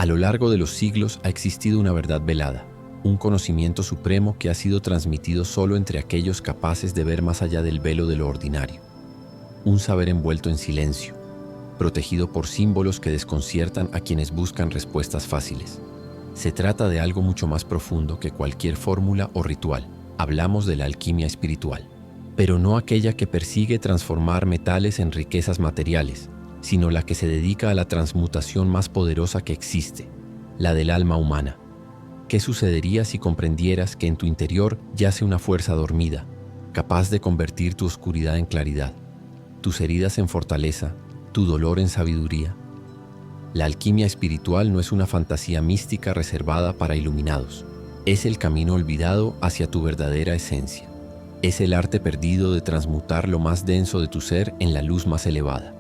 A lo largo de los siglos ha existido una verdad velada, un conocimiento supremo que ha sido transmitido solo entre aquellos capaces de ver más allá del velo de lo ordinario. Un saber envuelto en silencio, protegido por símbolos que desconciertan a quienes buscan respuestas fáciles. Se trata de algo mucho más profundo que cualquier fórmula o ritual. Hablamos de la alquimia espiritual, pero no aquella que persigue transformar metales en riquezas materiales, sino la que se dedica a la transmutación más poderosa que existe, la del alma humana. ¿Qué sucedería si comprendieras que en tu interior yace una fuerza dormida, capaz de convertir tu oscuridad en claridad, tus heridas en fortaleza, tu dolor en sabiduría? La alquimia espiritual no es una fantasía mística reservada para iluminados. Es el camino olvidado hacia tu verdadera esencia. Es el arte perdido de transmutar lo más denso de tu ser en la luz más elevada.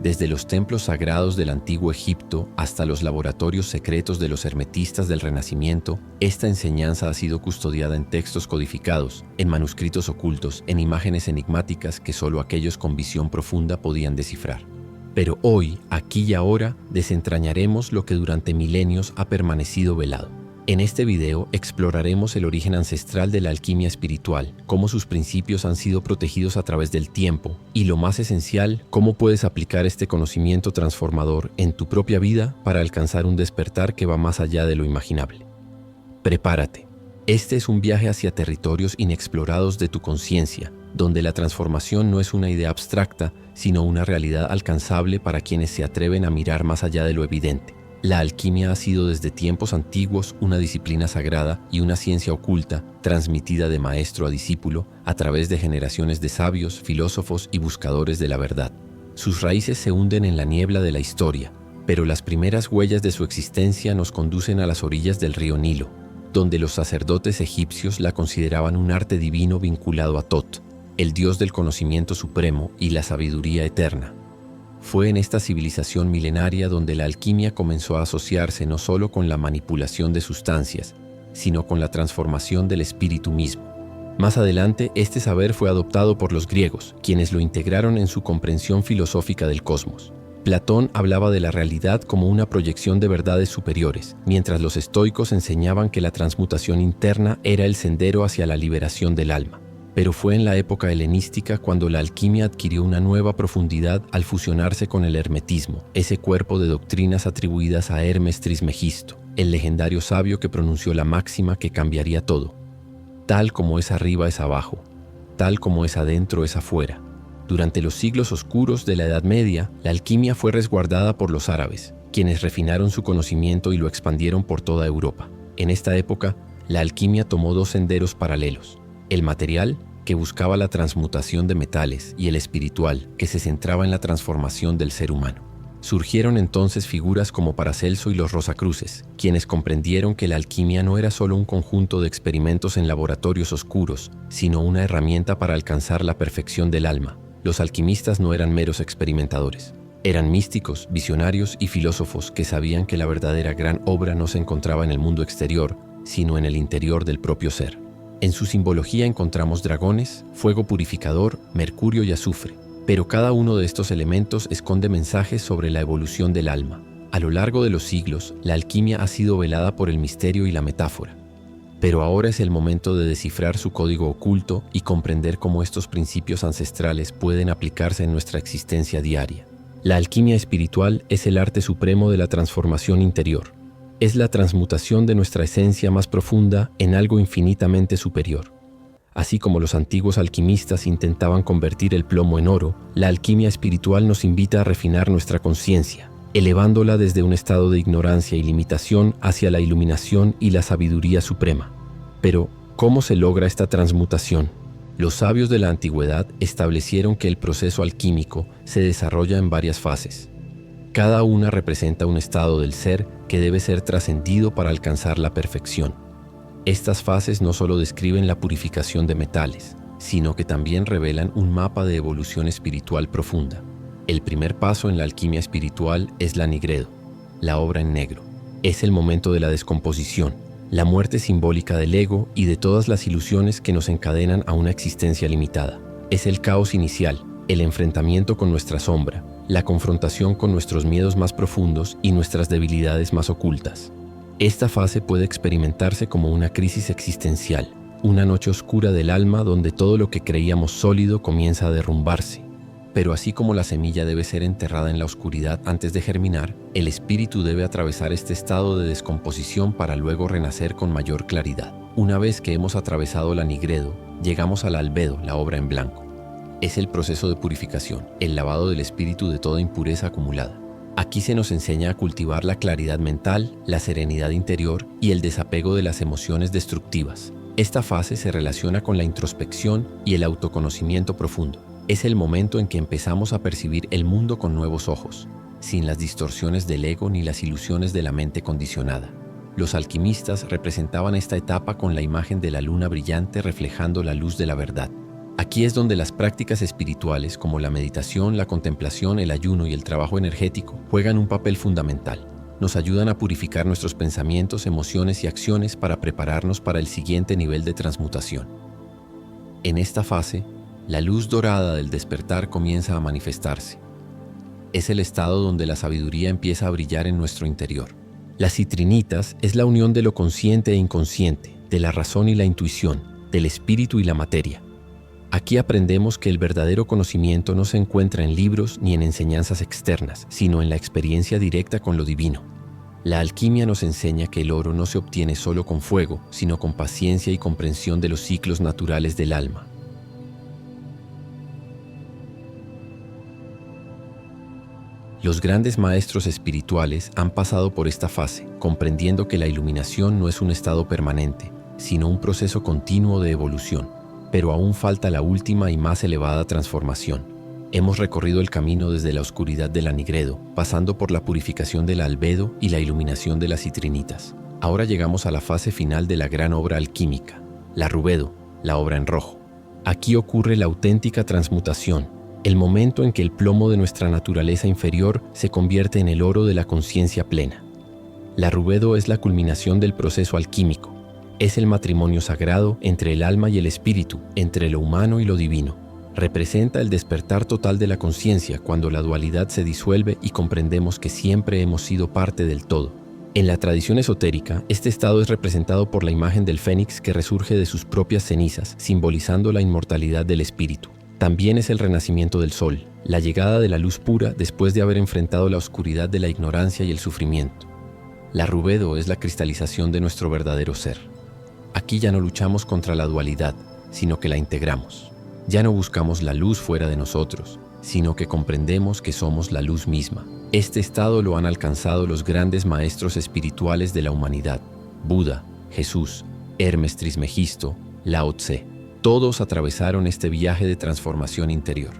Desde los templos sagrados del antiguo Egipto hasta los laboratorios secretos de los hermetistas del Renacimiento, esta enseñanza ha sido custodiada en textos codificados, en manuscritos ocultos, en imágenes enigmáticas que solo aquellos con visión profunda podían descifrar. Pero hoy, aquí y ahora, desentrañaremos lo que durante milenios ha permanecido velado. En este video exploraremos el origen ancestral de la alquimia espiritual, cómo sus principios han sido protegidos a través del tiempo y, lo más esencial, cómo puedes aplicar este conocimiento transformador en tu propia vida para alcanzar un despertar que va más allá de lo imaginable. Prepárate. Este es un viaje hacia territorios inexplorados de tu conciencia, donde la transformación no es una idea abstracta, sino una realidad alcanzable para quienes se atreven a mirar más allá de lo evidente. La alquimia ha sido desde tiempos antiguos una disciplina sagrada y una ciencia oculta, transmitida de maestro a discípulo a través de generaciones de sabios, filósofos y buscadores de la verdad. Sus raíces se hunden en la niebla de la historia, pero las primeras huellas de su existencia nos conducen a las orillas del río Nilo, donde los sacerdotes egipcios la consideraban un arte divino vinculado a Tot, el dios del conocimiento supremo y la sabiduría eterna. Fue en esta civilización milenaria donde la alquimia comenzó a asociarse no solo con la manipulación de sustancias, sino con la transformación del espíritu mismo. Más adelante, este saber fue adoptado por los griegos, quienes lo integraron en su comprensión filosófica del cosmos. Platón hablaba de la realidad como una proyección de verdades superiores, mientras los estoicos enseñaban que la transmutación interna era el sendero hacia la liberación del alma. Pero fue en la época helenística cuando la alquimia adquirió una nueva profundidad al fusionarse con el hermetismo, ese cuerpo de doctrinas atribuidas a Hermes Trismegisto, el legendario sabio que pronunció la máxima que cambiaría todo. Tal como es arriba es abajo, tal como es adentro es afuera. Durante los siglos oscuros de la Edad Media, la alquimia fue resguardada por los árabes, quienes refinaron su conocimiento y lo expandieron por toda Europa. En esta época, la alquimia tomó dos senderos paralelos: el material, que buscaba la transmutación de metales, y el espiritual, que se centraba en la transformación del ser humano. Surgieron entonces figuras como Paracelso y los Rosacruces, quienes comprendieron que la alquimia no era solo un conjunto de experimentos en laboratorios oscuros, sino una herramienta para alcanzar la perfección del alma. Los alquimistas no eran meros experimentadores. Eran místicos, visionarios y filósofos que sabían que la verdadera gran obra no se encontraba en el mundo exterior, sino en el interior del propio ser. En su simbología encontramos dragones, fuego purificador, mercurio y azufre. Pero cada uno de estos elementos esconde mensajes sobre la evolución del alma. A lo largo de los siglos, la alquimia ha sido velada por el misterio y la metáfora. Pero ahora es el momento de descifrar su código oculto y comprender cómo estos principios ancestrales pueden aplicarse en nuestra existencia diaria. La alquimia espiritual es el arte supremo de la transformación interior. Es la transmutación de nuestra esencia más profunda en algo infinitamente superior. Así como los antiguos alquimistas intentaban convertir el plomo en oro, la alquimia espiritual nos invita a refinar nuestra conciencia, elevándola desde un estado de ignorancia y limitación hacia la iluminación y la sabiduría suprema. Pero, ¿cómo se logra esta transmutación? Los sabios de la antigüedad establecieron que el proceso alquímico se desarrolla en varias fases. Cada una representa un estado del ser que debe ser trascendido para alcanzar la perfección. Estas fases no solo describen la purificación de metales, sino que también revelan un mapa de evolución espiritual profunda. El primer paso en la alquimia espiritual es la nigredo, la obra en negro. Es el momento de la descomposición, la muerte simbólica del ego y de todas las ilusiones que nos encadenan a una existencia limitada. Es el caos inicial, el enfrentamiento con nuestra sombra, la confrontación con nuestros miedos más profundos y nuestras debilidades más ocultas. Esta fase puede experimentarse como una crisis existencial, una noche oscura del alma donde todo lo que creíamos sólido comienza a derrumbarse. Pero así como la semilla debe ser enterrada en la oscuridad antes de germinar, el espíritu debe atravesar este estado de descomposición para luego renacer con mayor claridad. Una vez que hemos atravesado la nigredo, llegamos al albedo, la obra en blanco. Es el proceso de purificación, el lavado del espíritu de toda impureza acumulada. Aquí se nos enseña a cultivar la claridad mental, la serenidad interior y el desapego de las emociones destructivas. Esta fase se relaciona con la introspección y el autoconocimiento profundo. Es el momento en que empezamos a percibir el mundo con nuevos ojos, sin las distorsiones del ego ni las ilusiones de la mente condicionada. Los alquimistas representaban esta etapa con la imagen de la luna brillante reflejando la luz de la verdad. Aquí es donde las prácticas espirituales como la meditación, la contemplación, el ayuno y el trabajo energético juegan un papel fundamental. Nos ayudan a purificar nuestros pensamientos, emociones y acciones para prepararnos para el siguiente nivel de transmutación. En esta fase, la luz dorada del despertar comienza a manifestarse. Es el estado donde la sabiduría empieza a brillar en nuestro interior. Las citrinitas es la unión de lo consciente e inconsciente, de la razón y la intuición, del espíritu y la materia. Aquí aprendemos que el verdadero conocimiento no se encuentra en libros ni en enseñanzas externas, sino en la experiencia directa con lo divino. La alquimia nos enseña que el oro no se obtiene solo con fuego, sino con paciencia y comprensión de los ciclos naturales del alma. Los grandes maestros espirituales han pasado por esta fase, comprendiendo que la iluminación no es un estado permanente, sino un proceso continuo de evolución. Pero aún falta la última y más elevada transformación. Hemos recorrido el camino desde la oscuridad de la nigredo, pasando por la purificación del albedo y la iluminación de las citrinitas. Ahora llegamos a la fase final de la gran obra alquímica, la rubedo, la obra en rojo. Aquí ocurre la auténtica transmutación, el momento en que el plomo de nuestra naturaleza inferior se convierte en el oro de la conciencia plena. La rubedo es la culminación del proceso alquímico. Es el matrimonio sagrado entre el alma y el espíritu, entre lo humano y lo divino. Representa el despertar total de la conciencia cuando la dualidad se disuelve y comprendemos que siempre hemos sido parte del todo. En la tradición esotérica, este estado es representado por la imagen del fénix que resurge de sus propias cenizas, simbolizando la inmortalidad del espíritu. También es el renacimiento del sol, la llegada de la luz pura después de haber enfrentado la oscuridad de la ignorancia y el sufrimiento. La rubedo es la cristalización de nuestro verdadero ser. Aquí ya no luchamos contra la dualidad, sino que la integramos. Ya no buscamos la luz fuera de nosotros, sino que comprendemos que somos la luz misma. Este estado lo han alcanzado los grandes maestros espirituales de la humanidad: Buda, Jesús, Hermes Trismegisto, Lao Tse. Todos atravesaron este viaje de transformación interior.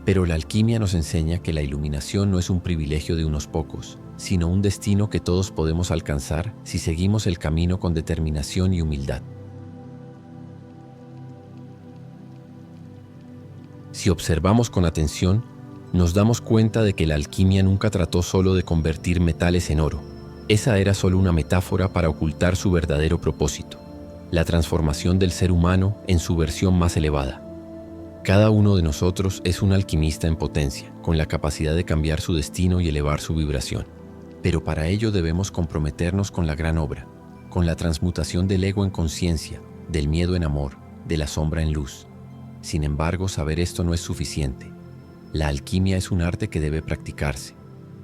Pero la alquimia nos enseña que la iluminación no es un privilegio de unos pocos, sino un destino que todos podemos alcanzar si seguimos el camino con determinación y humildad. Si observamos con atención, nos damos cuenta de que la alquimia nunca trató solo de convertir metales en oro. Esa era solo una metáfora para ocultar su verdadero propósito: la transformación del ser humano en su versión más elevada. Cada uno de nosotros es un alquimista en potencia, con la capacidad de cambiar su destino y elevar su vibración. Pero para ello debemos comprometernos con la gran obra, con la transmutación del ego en conciencia, del miedo en amor, de la sombra en luz. Sin embargo, saber esto no es suficiente. La alquimia es un arte que debe practicarse.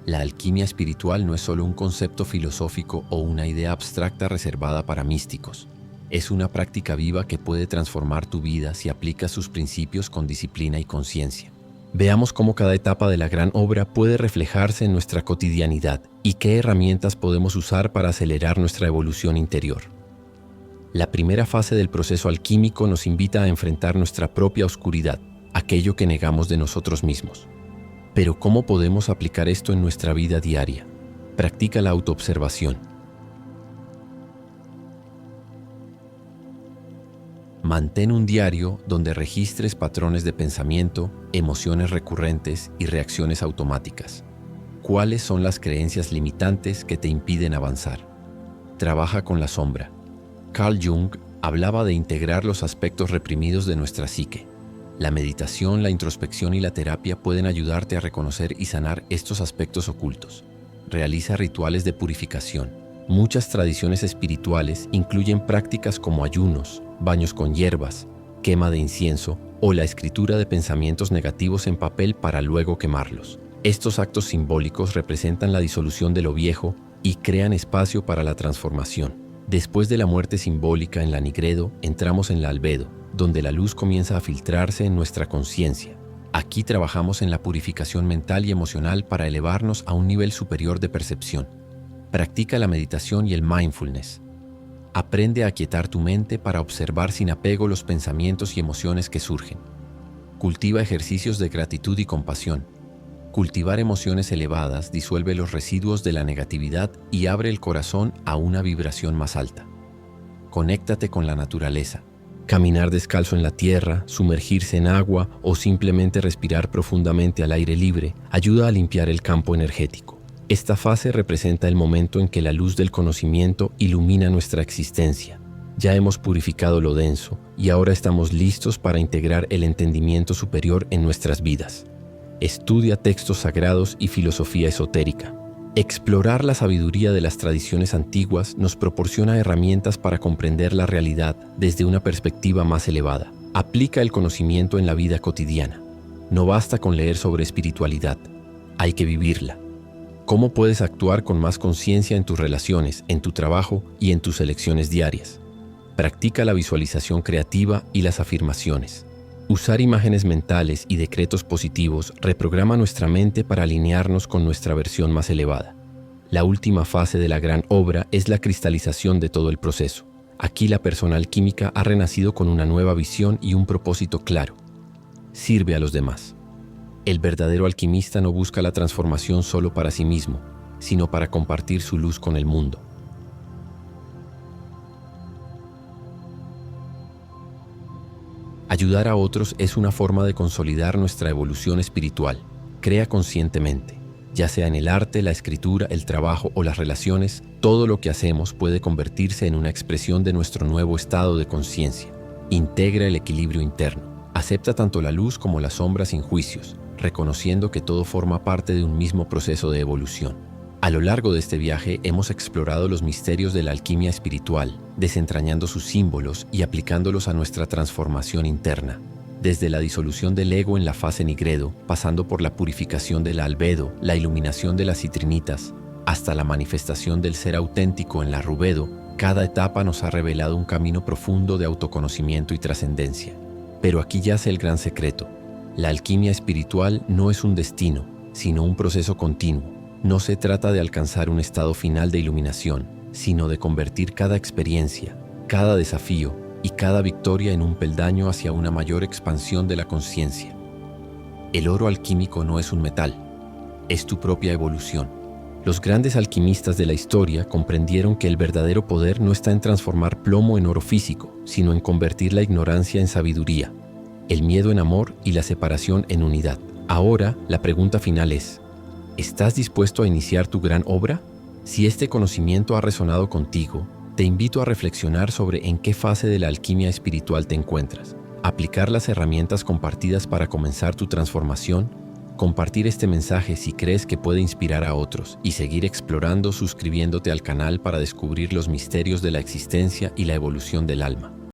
La alquimia espiritual no es solo un concepto filosófico o una idea abstracta reservada para místicos. Es una práctica viva que puede transformar tu vida si aplicas sus principios con disciplina y conciencia. Veamos cómo cada etapa de la gran obra puede reflejarse en nuestra cotidianidad y qué herramientas podemos usar para acelerar nuestra evolución interior. La primera fase del proceso alquímico nos invita a enfrentar nuestra propia oscuridad, aquello que negamos de nosotros mismos. Pero ¿cómo podemos aplicar esto en nuestra vida diaria? Practica la autoobservación. Mantén un diario donde registres patrones de pensamiento, emociones recurrentes y reacciones automáticas. ¿Cuáles son las creencias limitantes que te impiden avanzar? Trabaja con la sombra. Carl Jung hablaba de integrar los aspectos reprimidos de nuestra psique. La meditación, la introspección y la terapia pueden ayudarte a reconocer y sanar estos aspectos ocultos. Realiza rituales de purificación. Muchas tradiciones espirituales incluyen prácticas como ayunos, baños con hierbas, quema de incienso o la escritura de pensamientos negativos en papel para luego quemarlos. Estos actos simbólicos representan la disolución de lo viejo y crean espacio para la transformación. Después de la muerte simbólica en la nigredo, entramos en la albedo, donde la luz comienza a filtrarse en nuestra conciencia. Aquí trabajamos en la purificación mental y emocional para elevarnos a un nivel superior de percepción. Practica la meditación y el mindfulness. Aprende a aquietar tu mente para observar sin apego los pensamientos y emociones que surgen. Cultiva ejercicios de gratitud y compasión. Cultivar emociones elevadas disuelve los residuos de la negatividad y abre el corazón a una vibración más alta. Conéctate con la naturaleza. Caminar descalzo en la tierra, sumergirse en agua o simplemente respirar profundamente al aire libre ayuda a limpiar el campo energético. Esta fase representa el momento en que la luz del conocimiento ilumina nuestra existencia. Ya hemos purificado lo denso y ahora estamos listos para integrar el entendimiento superior en nuestras vidas. Estudia textos sagrados y filosofía esotérica. Explorar la sabiduría de las tradiciones antiguas nos proporciona herramientas para comprender la realidad desde una perspectiva más elevada. Aplica el conocimiento en la vida cotidiana. No basta con leer sobre espiritualidad, hay que vivirla. ¿Cómo puedes actuar con más conciencia en tus relaciones, en tu trabajo y en tus elecciones diarias? Practica la visualización creativa y las afirmaciones. Usar imágenes mentales y decretos positivos reprograma nuestra mente para alinearnos con nuestra versión más elevada. La última fase de la gran obra es la cristalización de todo el proceso. Aquí la persona alquímica ha renacido con una nueva visión y un propósito claro. Sirve a los demás. El verdadero alquimista no busca la transformación solo para sí mismo, sino para compartir su luz con el mundo. Ayudar a otros es una forma de consolidar nuestra evolución espiritual. Crea conscientemente. Ya sea en el arte, la escritura, el trabajo o las relaciones, todo lo que hacemos puede convertirse en una expresión de nuestro nuevo estado de conciencia. Integra el equilibrio interno. Acepta tanto la luz como la sombra sin juicios, reconociendo que todo forma parte de un mismo proceso de evolución. A lo largo de este viaje hemos explorado los misterios de la alquimia espiritual, desentrañando sus símbolos y aplicándolos a nuestra transformación interna. Desde la disolución del ego en la fase nigredo, pasando por la purificación de la albedo, la iluminación de las citrinitas, hasta la manifestación del ser auténtico en la rubedo, cada etapa nos ha revelado un camino profundo de autoconocimiento y trascendencia. Pero aquí yace el gran secreto. La alquimia espiritual no es un destino, sino un proceso continuo. No se trata de alcanzar un estado final de iluminación, sino de convertir cada experiencia, cada desafío y cada victoria en un peldaño hacia una mayor expansión de la conciencia. El oro alquímico no es un metal, es tu propia evolución. Los grandes alquimistas de la historia comprendieron que el verdadero poder no está en transformar plomo en oro físico, sino en convertir la ignorancia en sabiduría, el miedo en amor y la separación en unidad. Ahora, la pregunta final es: ¿estás dispuesto a iniciar tu gran obra? Si este conocimiento ha resonado contigo, te invito a reflexionar sobre en qué fase de la alquimia espiritual te encuentras. Aplicar las herramientas compartidas para comenzar tu transformación, compartir este mensaje si crees que puede inspirar a otros y seguir explorando suscribiéndote al canal para descubrir los misterios de la existencia y la evolución del alma.